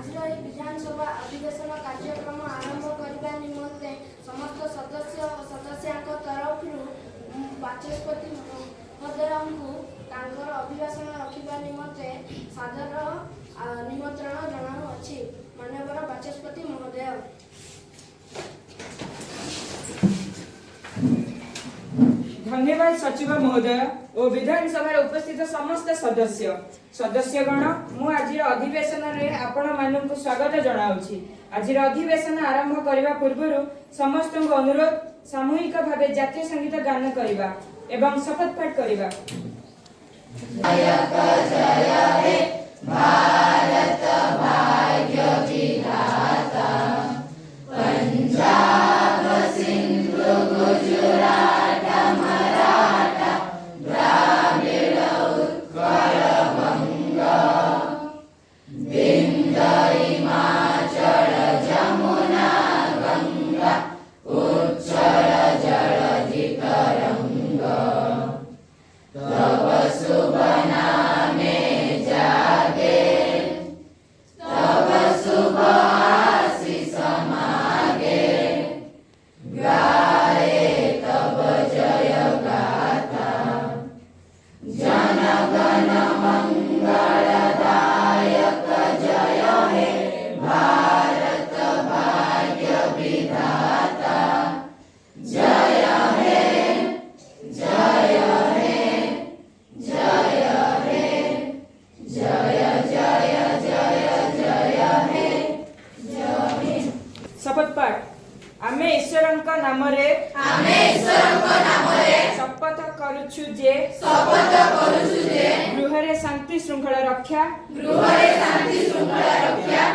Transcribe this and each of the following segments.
ଆଜିର ଏହି ବିଧାନସଭା ଅଧିବେଶନ କାର୍ଯ୍ୟକ୍ରମ ଆରମ୍ଭ କରିବା ନିମନ୍ତେ ସମସ୍ତ ସଦସ୍ୟ ଓ ସଦସ୍ୟାଙ୍କ ତରଫରୁ ବାଚସ୍ପତି ମହୋଦୟଙ୍କୁ ତାଙ୍କର ଅଭିଭାଷଣ ରଖିବା ନିମନ୍ତେ ସାଦର ନିମନ୍ତ୍ରଣ ଜଣାଉଅଛି। ମାନ୍ୟବର ବାଚସ୍ପତି ମହୋଦୟ। धन्यवाद सचिव महोदय और विधानसभा उपस्थित समस्त सदस्यगण मु आज अधिवेशन रे आपण मानक स्वागत जनाऊछि। आज अधिवेशन आरंभ करने पूर्व समस्त अनुरोध सामूहिक भाव जातीय संगीत गान करने एवं शपथ पाठ करने। भारत भाग्य विधाता पंजाब सिंध गुजरात मराठा द्राविड़ उत्कल बंग विंध्य हिमाचल जमुना गंगा उच्चल जलधि तरंग तब शुभ नामे जागे तब शुभ आशीष मागे गाए तब जय गाथा जन गण मंगलदायक जय हे भारत भाग्य विधाता जय हे जय हे जय हे जय जय जय जय हे जय हे। शपथ पाठ। आमे ईश्वरंक नामरे शपथ करूछु जे गृहरे शांति श्रृंखला रक्षा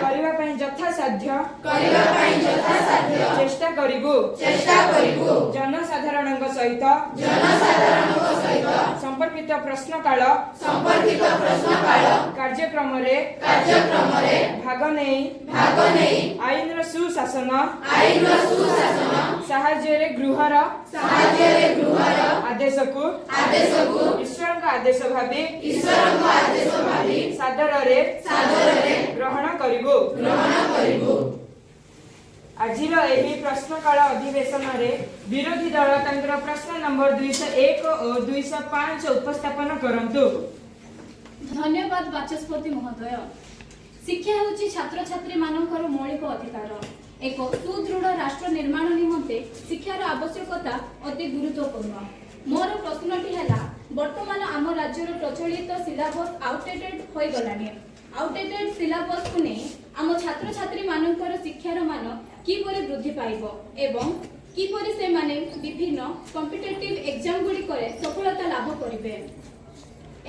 करिवा पई यथा साध्य चेष्टा करिबु जनसाधारणक सहित संपर्कित प्रश्न काल कार्यक्रम रे भाग नै आईन सुशासन साहाय्य गृहर आदेश को ईश्वर आदेश भावी सादर ग्रहण करिबो। आज प्रश्नकाल अधिवेशन रे विरोधी दल तंत्र प्रश्न नंबर 201 और 205 उपस्थापन करंतु। धन्यवाद बाचस्पति महोदय। शिक्षा होची छात्र छात्री मानकर मौलिक अधिकार। एक सुदृढ़ राष्ट्र निर्माण निमंते शिक्षार आवश्यकता अति गुरुत्वपूर्ण। मोर प्रश्नटी है वर्तमान आम राज्यर प्रचलित सिलेबस आउटडेटेड हो गलानी। आउटडेटेड सिलेबस को नहीं आम छात्र छात्री मानकर शिक्षार मान किपरि वृद्धि पाइबो एवं किपरि से माने विभिन्न कॉम्पिटिटिव एग्जाम गुडी करे सफलता लाभ करिवे।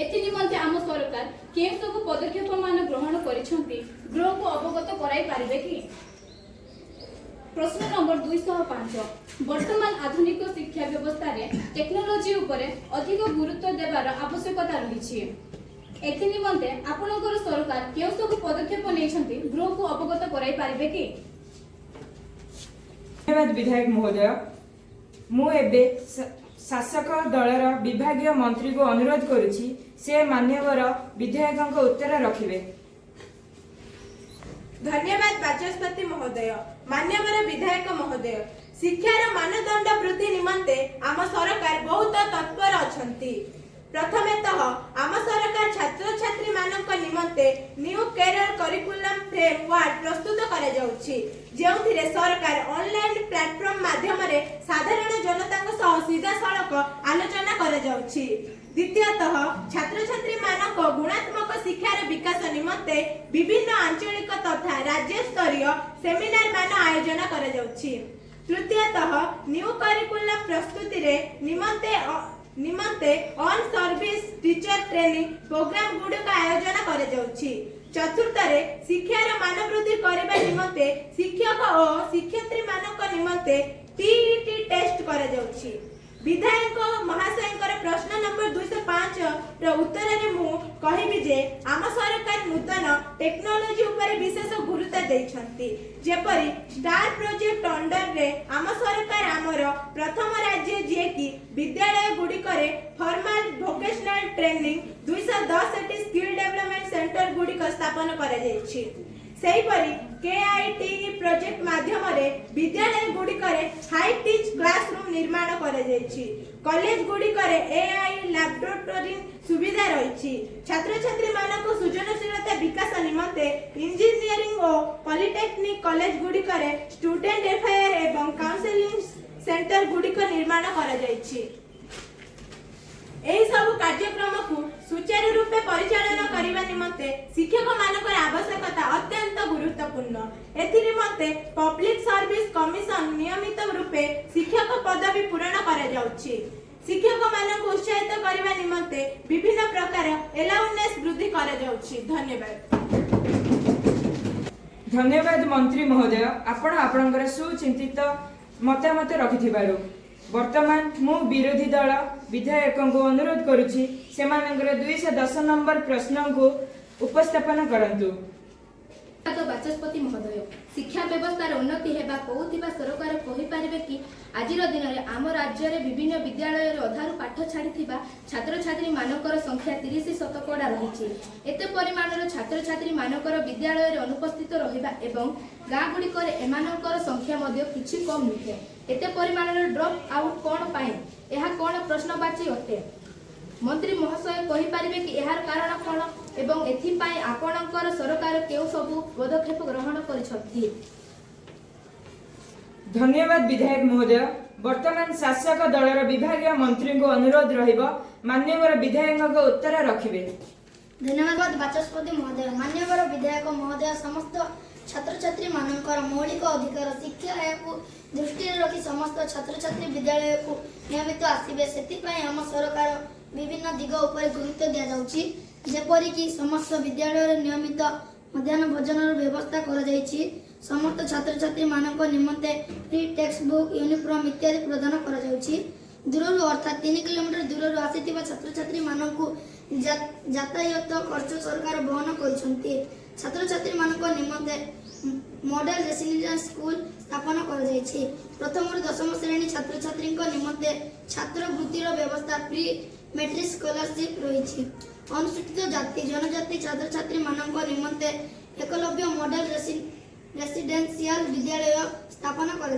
एथि निमंते आम सरकार केउ सब पदक्षेप मान ग्रहण करिसंती गृह को अवगत कराई पारिबे कि? प्रश्न नंबर 205। वर्तमान आधुनिक शिक्षा व्यवस्था रे टेक्नोलॉजी उपरे अधिक गुरुत्व देवार आवश्यकता रही। एथि निमंते आपनकर सरकार केउ सब पदक्षेप नेछंती गृह को अवगत कराई पारिबे कि? धन्यवाद विधायक महोदय। मु एबे शासक दलर विभागीय मंत्री को अनुरोध करुछि से मान्यवर विधायक उत्तर रखिबे। धन्यवाद बाचस्पति महोदय। मान्यवर विधायक महोदय, शिक्षार मानदंड वृद्धि निमंते आम सरकार बहुत तत्पर अछंती। प्रथमेतः आम सरकार छात्र छात्री मानक निमंते न्यू कैरियर करिकुलम फ्रेमवर्क प्रस्तुत करा जाउछि, जेउथिरे सरकार ऑनलाइन प्लेटफॉर्म माध्यम रे साधारण जनता को सह सीधा सड़क आलोचना करा जाउछि। द्वितीयतः छात्र छात्री मानक गुणात्मक शिक्षार विकास निमंते विभिन्न आंचलिक तथा राज्य स्तरीय सेमिनार मान आयोजन करा जाउछि। तृतीयतः न्यू करिकुलम प्रस्तुति रे निमंते on service teacher training programme गुडी का आयोजन करा जाउछि। चतुर्थरे शिक्षार मान वृद्धि करबा निमंते शिक्षक और शिक्षयित्री मानक निमंते टीईटी टेस्ट करा जाउछि। विधायक महाशयकर प्रश्न नंबर 205 रो उत्तर रे मु कहिबि जे आम सरकार नूतन टेक्नोलॉजी ऊपर विशेष गुरुत्व दैछंती। जेपरि स्टार प्रोजेक्ट अंडर रे आम सरकार आमर प्रथम राज्य जे कि विद्यालय गुडी करे formal vocational training 210 skill development centre गुडी को स्थापन करा जायछि। सेहीपरि KITE प्रोजेक्ट माध्यमरे विद्यालय गुड़िकरे हाई टीच क्लासरूम निर्माण करा जायछि। कॉलेज गुड़िकरे AI लैबोरेटरी सुविधा रही। छात्र छात्री मानक सृजनशीलता विकास निमंते इंजीनियरिंग और पॉलिटेक्निक कॉलेज गुड़िकरे स्टूडेंट अफेयर एवं काउंसलिंग सेंटर गुड़िक निर्माण करा जायछि। एही सब कार्यक्रम को सुचारू रूपे परिचालन करने निमंते शिक्षक मानकर आवश्यकता अत्यंत गुरुत्वपूर्ण। एथि निमंते पब्लिक सर्विस कमिशन नियमित रूपे शिक्षक पदवी पूरण करा जाउछि। शिक्षक मानक उत्साहित करने निमंते विभिन्न प्रकार अलाउनेस वृद्धि करा जाउछि। धन्यवाद। धन्यवाद मंत्री महोदय, आपण आपणकर सुचिंतित मतामत रखिथिबारु। वर्तमान मु विरोधी दल विधायक को अनुरोध करुछि सेमानकर 210 नंबर प्रश्न को उपस्थापन करंतु। बाचस्पति महोदय, शिक्षा व्यवस्थार उन्नति हेबा कोउथिबा सरकार कहि पारिबे कि आजिर दिन रे आम राज्य रे विभिन्न विद्यालय रे अधारु पाठ छाड़ीथिबा छात्र छात्री मानकर संख्या 30% रहिछि। एते परिमाणर छात्र छात्री मानकर विद्यालय रे अनुपस्थित रहिबा एवं गाँ गुड़िकर एमानकर संख्या मध्य किछि कम नुहे। एते परिमाणर ड्रप आउट कोन पाई एहा कोन प्रश्नवाची अटे। मंत्री महोदय कहि पारिबे कि एहार कारण कोन एवं एथि पाई आपणकर सरकार केउ सबु पदक्षेप ग्रहण करिसथि। धन्यवाद विधायक महोदय। वर्तमान शासक दलर विभागीय मंत्री को अनुरोध रहिबो मान्यवर विधायक को उत्तर रखिबे। धन्यवाद बाचस्पति महोदय। मान्यवर विधायक महोदय, समस्त छात्र छात्री मानकर मौलिक अधिकार शिक्षा को दृष्टि रखी समस्त छात्र छात्री विद्यालय को नियमित आसिबे सेतिपई हम सरकार विभिन्न दिग उपर गुरुत्व दिया जाउछि। जेपरि कि समस्त विद्यालय रे नियमित मध्याह्न भोजन व्यवस्था करा जायछि। समस्त छात्र छात्री मानक निमंते फ्री टेक्स्ट बुक यूनिफॉर्म इत्यादि प्रदान करा जाउछि। दूरରୁ अर्थात 3 किलोमीटर दूरରୁ आसिथिबा छात्र छात्री मानकु यातायात खर्च सरकार बहन करिसंती। छात्र छात्री मानक निमंते मॉडल रेसिडेंशियल स्कूल स्थापन करा जायछि। प्रथम ରୁ 10ମ श्रेणी छात्र छात्री निमंते छात्रवृत्तिर व्यवस्था फ्री मेट्रिक स्कॉलरशिप रही। अनुसूचित जाति जनजाति छात्र छात्री मानक निमंते एकलव्य मॉडल रेसिडेंशियल विद्यालय स्थापन कर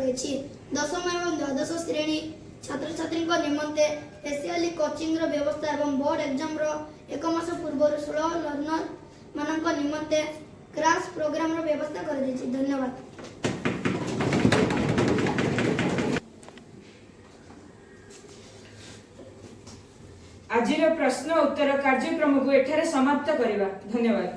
10ମ एवं 12श श्रेणी छात्र छात्री निमंते स्पेशली कोचिंग व्यवस्था एवं बोर्ड एग्जाम एक मास पूर्व 16 लर्नर मानक निमंते क्रैश प्रोग्राम व्यवस्था कर। धन्यवाद। आजिर प्रश्न उत्तर कार्यक्रम को एठारे समाप्त करिबा। धन्यवाद।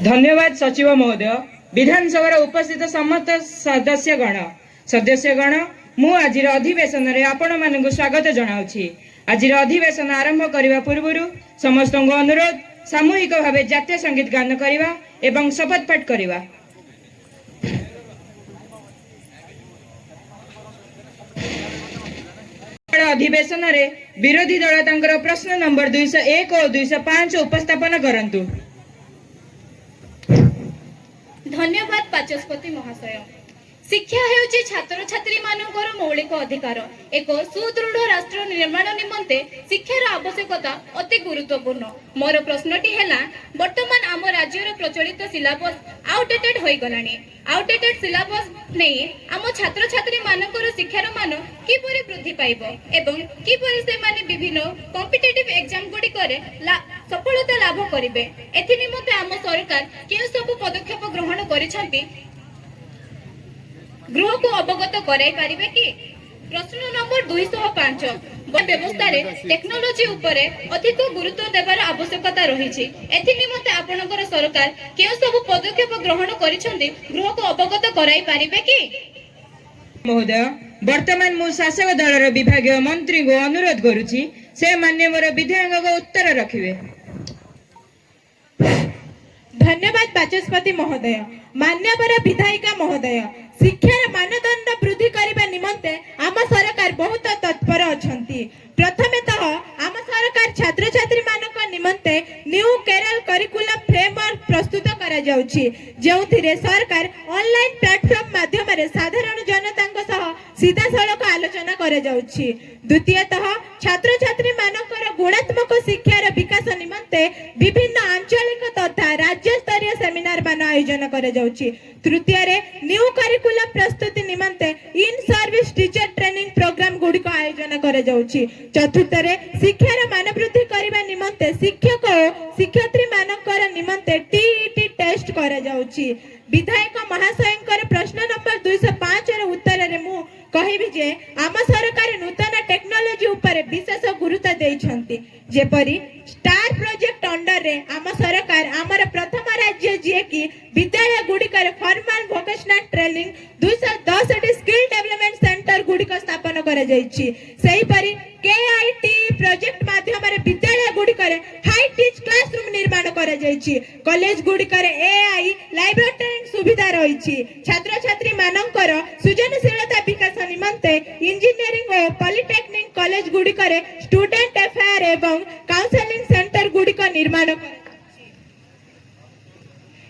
धन्यवाद सचिव महोदय। विधानसभा उपस्थित समस्त सदस्यगण मु आजिर अधिवेशन रे आपण मानक स्वागत जनाउछि। आजिर अधिवेशन आरंभ करिबा पूर्वरु समस्त को अनुरोध सामूहिक भावे जातीय संगीत गान करिबा एवं शपथ पाठ करिबा। अधिवेशन रे विरोधी दल तांकर प्रश्न नंबर 201 और 205 उपस्थापन करंतु। धन्यवाद बाचस्पति महाशय। शिक्षा हेउची छात्र छात्री मानकर मौलिक अधिकार। एक सुदृढ़ राष्ट्र निर्माण निमंते शिक्षार आवश्यकता अति गुरुत्वपूर्ण। मोर प्रश्नटी हैला, वर्तमान आम राज्यर प्रचलित सिलेबस आउटडेटेड होई गलानी। आउटडेटेड सिलेबस नहीं आम छात्र छात्री मानकर शिक्षार मान किपरि वृद्धि पाइबो एवं किपरि से माने विभिन्न कॉम्पिटिटिव एग्जाम गुडी करे सफलता लाभ करिवे, एथि निमंते आम सरकार के सब पदक्षेप ग्रहण करिसंती गृह को अवगत कराई पारिबे कि? प्रश्न नंबर 205 व्यवस्था रे टेक्नोलॉजी उपरे अधिक गुरुत्व देबार आवश्यकता रहिछि। एथि निमंते आपनकर सरकार के सब पदक्षेप ग्रहण करिसंती गृह को अवगत कराई पारिबे कि? महोदय, वर्तमान मु शासक दलर विभागीय मंत्री को अनुरोध करुछि से मान्यवर विधायक को उत्तर रखिबे। धन्यवाद बाचस्पति महोदय। मान्यवर विधायिका महोदय, शिक्षार मानदंड वृद्धि करने निमंते आम सरकार बहुत तत्पर अछंती। प्रथमेतः आम सरकार छात्र छात्री मानक କରାଯାଉଛି, ଯେଉଁଥିରେ ସରକାର ଅନଲାଇନ ପ୍ଲାଟଫର୍ମ ମାଧ୍ୟମରେ ସାଧାରଣ ଜନତାଙ୍କ ସହ ସିଧାସଳଖ ଆଲୋଚନା କରାଯାଉଛି। ଦ୍ୱିତୀୟତଃ ଛାତ୍ରଛାତ୍ରୀ ମାନଙ୍କର ଗୁଣାତ୍ମକ ଶିକ୍ଷାର ବିକାଶ ନିମନ୍ତେ ବିଭିନ୍ନ ଆଞ୍ଚଳିକ ତଥା ରାଜ୍ୟସ୍ତରୀୟ ସେମିନାର ମାନ ଆୟୋଜନ କରାଯାଉଛି। ତୃତୀୟରେ ନ୍ୟୁ କରିକୁଲମ ପ୍ରସ୍ତୁତି ନିମନ୍ତେ in service teacher training program ଗୁଡ଼ିକ ଆୟୋଜନ କରାଯାଉଛି। ଚତୁର୍ଥରେ ଶିକ୍ଷାର ମାନ ବୃଦ୍ଧି କରିବା ନିମନ୍ତେ ଶିକ୍ଷକ ଓ ଶିକ୍ଷୟିତ୍ରୀ ମାନଙ୍କର ନିମନ୍ତେ ଟିଇଟି ଟେଷ୍ଟ କରାଯାଉଛି। ବିଧାୟକ ମହାଶୟଙ୍କର ପ୍ରଶ୍ନ ନମ୍ବର 205 ର ଉତ୍ତରରେ ମୁଁ କହିବି ଯେ ଆମ ସରକାର ନୂତନ ଟେକ୍ନୋଲୋଜି ଉପରେ ବିଶେଷ ଗୁରୁତ୍ୱ ଦେଇଛନ୍ତି। ଯେପରି ଷ୍ଟାର ପ୍ରୋଜେକ୍ଟ ଅଣ୍ଡରରେ ଆମ ସରକାର ଆମର ପ୍ରଥମ ରାଜ୍ୟ ଯିଏକି ବିଦ୍ୟାଳୟ ଗୁଡ଼ିକରେ ଫର୍ମାଲ ଭୋକେଶନାଲ ଟ୍ରେନିଂ 210ଟି ସ୍କିଲ୍ ଡେଭଲପମେଣ୍ଟ ସେଣ୍ଟର ଗୁଡ଼ିକ ସ୍ଥାପନ କରାଯାଇଛି। ସେହିପରି KIT ପ୍ରୋଜେକ୍ଟ ମାଧ୍ୟମରେ ବିଦ୍ୟାଳୟ ଗୁଡ଼ିକରେ ହାଇ ଟିଚ୍ କ୍ଲାସରୁମ ନିର୍ମାଣ କରାଯାଇଛି। କଲେଜ ଗୁଡ଼ିକରେ AI ଲାଇବ୍ରେରୀ ସୁବିଧା ରହିଛି। ଛାତ୍ରଛାତ୍ରୀ ମାନଙ୍କର ସୃଜନଶୀଳତା ବିକାଶ ନିମନ୍ତେ ଇଞ୍ଜିନିୟରିଂ ଓ ପଲିଟେକ୍ନିକ କଲେଜ ଗୁଡ଼ିକରେ ଷ୍ଟୁଡେଣ୍ଟ ଆଫେୟାର ଏବଂ କାଉନ୍ସେଲିଂ ସେଣ୍ଟର ଗୁଡ଼ିକ ନିର୍ମାଣ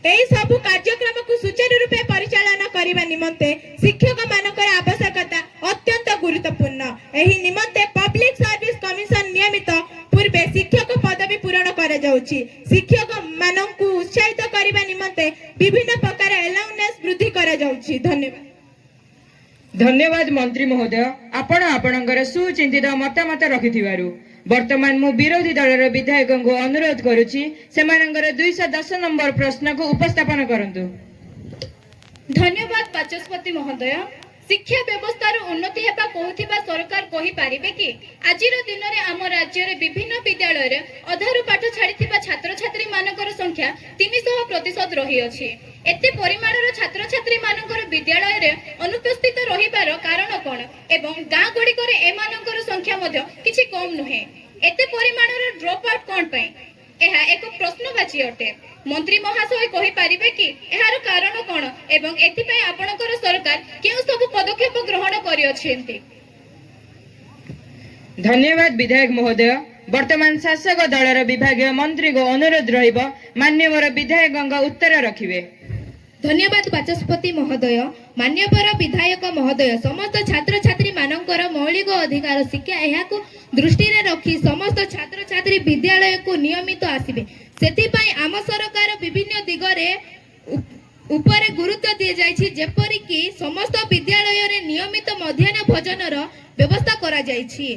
ଏହି ସବୁ କାର୍ଯ୍ୟକ୍ରମକୁ ସୁଚାରୁ ରୂପେ ପରିଚାଳନା କରିବା ନିମନ୍ତେ ଶିକ୍ଷକ ମାନଙ୍କର ଆବଶ୍ୟକତା ଅତ୍ୟନ୍ତ ଗୁରୁତ୍ୱପୂର୍ଣ୍ଣ। ଏହି ନିମନ୍ତେ ପବ୍ଲିକ ସର୍ଭିସ କମିଶନ ନିୟମିତ ପୂର୍ବେ ଶିକ୍ଷକ ପଦବୀ ପୂରଣ କରାଯାଉଛି। ଶିକ୍ଷକ ମାନଙ୍କୁ ଉତ୍ସାହିତ କରିବା ନିମନ୍ତେ ବିଭିନ୍ନ ପ୍ରକାର ଆଲାଉନ୍ସ ବୃଦ୍ଧି କରାଯାଉଛି। ଧନ୍ୟବାଦ। ଧନ୍ୟବାଦ ମନ୍ତ୍ରୀ ମହୋଦୟ, ଆପଣ ଆପଣଙ୍କର ସୁଚିନ୍ତିତ ମତାମତ ରଖିଥିବାରୁ। ବର୍ତ୍ତମାନ ମୁଁ ବିରୋଧୀ ଦଳର ବିଧାୟକଙ୍କୁ ଅନୁରୋଧ କରୁଛି ସେମାନଙ୍କର 210 ନମ୍ବର ପ୍ରଶ୍ନକୁ ଉପସ୍ଥାପନ କରନ୍ତୁ। ଧନ୍ୟବାଦ ବାଚସ୍ପତି ମହୋଦୟ। ଶିକ୍ଷା ବ୍ୟବସ୍ଥାର ଉନ୍ନତି ହେବା କହୁଥିବା ସରକାର କହିପାରିବେ କି ଆଜିର ଦିନରେ ଆମ ରାଜ୍ୟରେ ବିଭିନ୍ନ ବିଦ୍ୟାଳୟରେ ଅଧାରୁ ପାଠ ଛାଡ଼ିଥିବା ଛାତ୍ରଛାତ୍ରୀ ମାନଙ୍କର ସଂଖ୍ୟା 300% ରହିଅଛି। ଏତେ ପରିମାଣର ଛାତ୍ରଛାତ୍ରୀ ମାନଙ୍କର ବିଦ୍ୟାଳୟରେ ଅନୁପସ୍ଥିତ ରହିବାର କାରଣ କ'ଣ ଏବଂ ଗାଁ ଗୁଡ଼ିକରେ ଏମାନଙ୍କର ସଂଖ୍ୟା ମଧ୍ୟ କିଛି କମ୍ ନୁହେଁ। ଏତେ ପରିମାଣର ଡ୍ରପ୍ ଆଉଟ୍ କ'ଣ ପାଇଁ? ଏହା ଏକ ପ୍ରଶ୍ନବାଚୀ ଅଟେ। ମନ୍ତ୍ରୀ ମହାଶୟ କହିପାରିବେ କି ଏହାର କାରଣ କ'ଣ ଏବଂ ଏଥିପାଇଁ ଆପଣଙ୍କର ସରକାର କେଉଁ ସବୁ ପଦକ୍ଷେପ ଗ୍ରହଣ କରିଅଛନ୍ତି? ଧନ୍ୟବାଦ ବିଧାୟକ ମହୋଦୟ। ବର୍ତ୍ତମାନ ଶାସକ ଦଳର ବିଭାଗୀୟ ମନ୍ତ୍ରୀଙ୍କୁ ଅନୁରୋଧ ରହିବ ମାନ୍ୟବର ବିଧାୟକଙ୍କ ଉତ୍ତର ରଖିବେ। ଧନ୍ୟବାଦ ବାଚସ୍ପତି ମହୋଦୟ। ମାନ୍ୟବର ବିଧାୟକ ମହୋଦୟ, ସମସ୍ତ ଛାତ୍ରଛାତ୍ରୀ ମାନଙ୍କର ମୌଳିକ ଅଧିକାର ଶିକ୍ଷା ଏହାକୁ ଦୃଷ୍ଟିରେ ରଖି ସମସ୍ତ ଛାତ୍ରଛାତ୍ରୀ ବିଦ୍ୟାଳୟକୁ ନିୟମିତ ଆସିବେ। ସେଥିପାଇଁ ଆମ ସରକାର ବିଭିନ୍ନ ଦିଗରେ ଉପରେ ଗୁରୁତ୍ୱ ଦିଆଯାଇଛି, ଯେପରିକି ସମସ୍ତ ବିଦ୍ୟାଳୟରେ ନିୟମିତ ମଧ୍ୟାହ୍ନ ଭୋଜନର ବ୍ୟବସ୍ଥା କରାଯାଇଛି।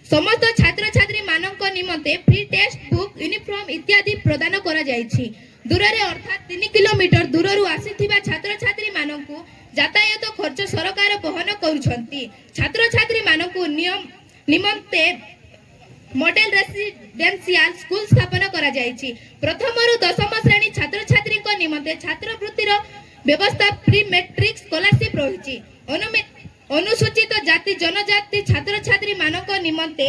ସମସ୍ତ ଛାତ୍ରଛାତ୍ରୀ ମାନଙ୍କ ନିମନ୍ତେ ଫ୍ରି ଟେକ୍ସଟ ବୁକ୍, ୟୁନିଫର୍ମ ଇତ୍ୟାଦି ପ୍ରଦାନ କରାଯାଇଛି। ଦୂରରେ ଅର୍ଥାତ୍ 3 କିଲୋମିଟର ଦୂରରୁ ଆସିଥିବା ଛାତ୍ରଛାତ୍ରୀ ମାନଙ୍କୁ ଯାତାୟାତ ଖର୍ଚ୍ଚ ସରକାର ବହନ କରୁଛନ୍ତି। ଛାତ୍ରଛାତ୍ରୀ ମାନଙ୍କୁ ନିମନ୍ତେ ମଡେଲ ରେସିଡେନ୍ସିଆଲ ସ୍କୁଲ ସ୍ଥାପନ କରାଯାଇଛି। ପ୍ରଥମରୁ 10ମ ଶ୍ରେଣୀ ଛାତ୍ରଛାତ୍ରୀଙ୍କ ନିମନ୍ତେ ଛାତ୍ରବୃତ୍ତିର ବ୍ୟବସ୍ଥା ପ୍ରି ମେଟ୍ରିକ୍ ସ୍କଲାରସିପ୍ ରହିଛି। ଅନୁସୂଚିତ ଜାତି ଜନଜାତି ଛାତ୍ରଛାତ୍ରୀ ମାନଙ୍କ ନିମନ୍ତେ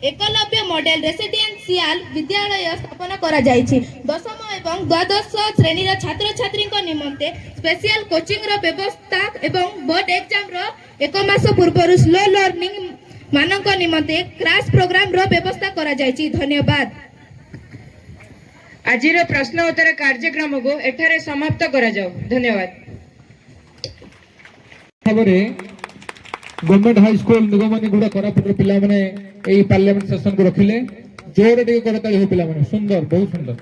ଏକଲବ୍ୟ ମଡେଲ ରେସିଡେନ୍ସିଆଲ ବିଦ୍ୟାଳୟ ସ୍ଥାପନ କରାଯାଇଛି। 10ମ ଏବଂ ଦ୍ୱାଦଶ ଶ୍ରେଣୀର ଛାତ୍ରଛାତ୍ରୀଙ୍କ ନିମନ୍ତେ ସ୍ପେସିଆଲ କୋଚିଂର ବ୍ୟବସ୍ଥା ଏବଂ ବୋର୍ଡ ଏକ୍ଜାମର 1 ମାସ ପୂର୍ବରୁ ସ୍ଲୋ ଲର୍ଣ୍ଣିଂ ମାନଙ୍କ ନିମନ୍ତେ କ୍ରାସ୍ ପ୍ରୋଗ୍ରାମର ବ୍ୟବସ୍ଥା କରାଯାଇଛି। ଧନ୍ୟବାଦ। ଆଜିର ପ୍ରଶ୍ନ ଉତ୍ତର କାର୍ଯ୍ୟକ୍ରମକୁ ଏଠାରେ ସମାପ୍ତ କରାଯାଉ। ଧନ୍ୟବାଦ। ଭାବରେ ଗଭର୍ଣ୍ଣମେଣ୍ଟ ହାଇସ୍କୁଲ ନିଗମନିଗୁଡ଼ା କୋରାପୁଟର ପିଲାମାନେ ଏହି ପାର୍ଲାମେଣ୍ଟ ସେସନକୁ ରଖିଲେ। ଜୋରରେ ଟିକେ କରତାଳି ହଉ ପିଲାମାନେ, ସୁନ୍ଦର, ବହୁତ ସୁନ୍ଦର।